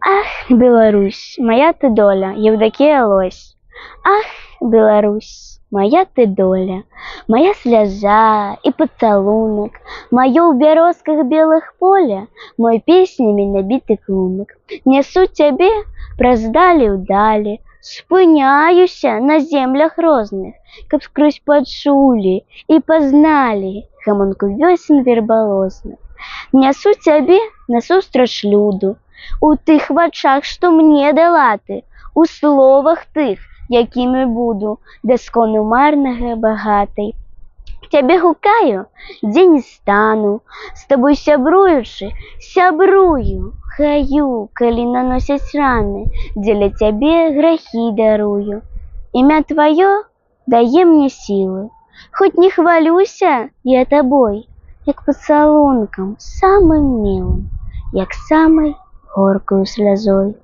Ах, Беларусь, моя ты доля, Евдокия Лось. Ах, Беларусь, моя ты доля, моя слеза и поцелунок, мое в березках белых поле, мой песнями набитый клунок. Несу тебе праз далі ў далі, спыняюся на землях розных, каб скрозь пачулі і пазналі гамонку вёсен вербалозных. Несу тебе насустрач люду, у тых вачах, што мне дала ты, у словах тых, якімі буду, даскону марнага багатай. Цябе гукаю, дзе не стану, з табой сябруючы, сябрую, хаю, калі наносяць раны, дзеля цябе грахі дарую. Імя тваё дае мне сілы, хоць не хвалюся я табой, як пацалункам самым мілым, як самай горкаю слязой.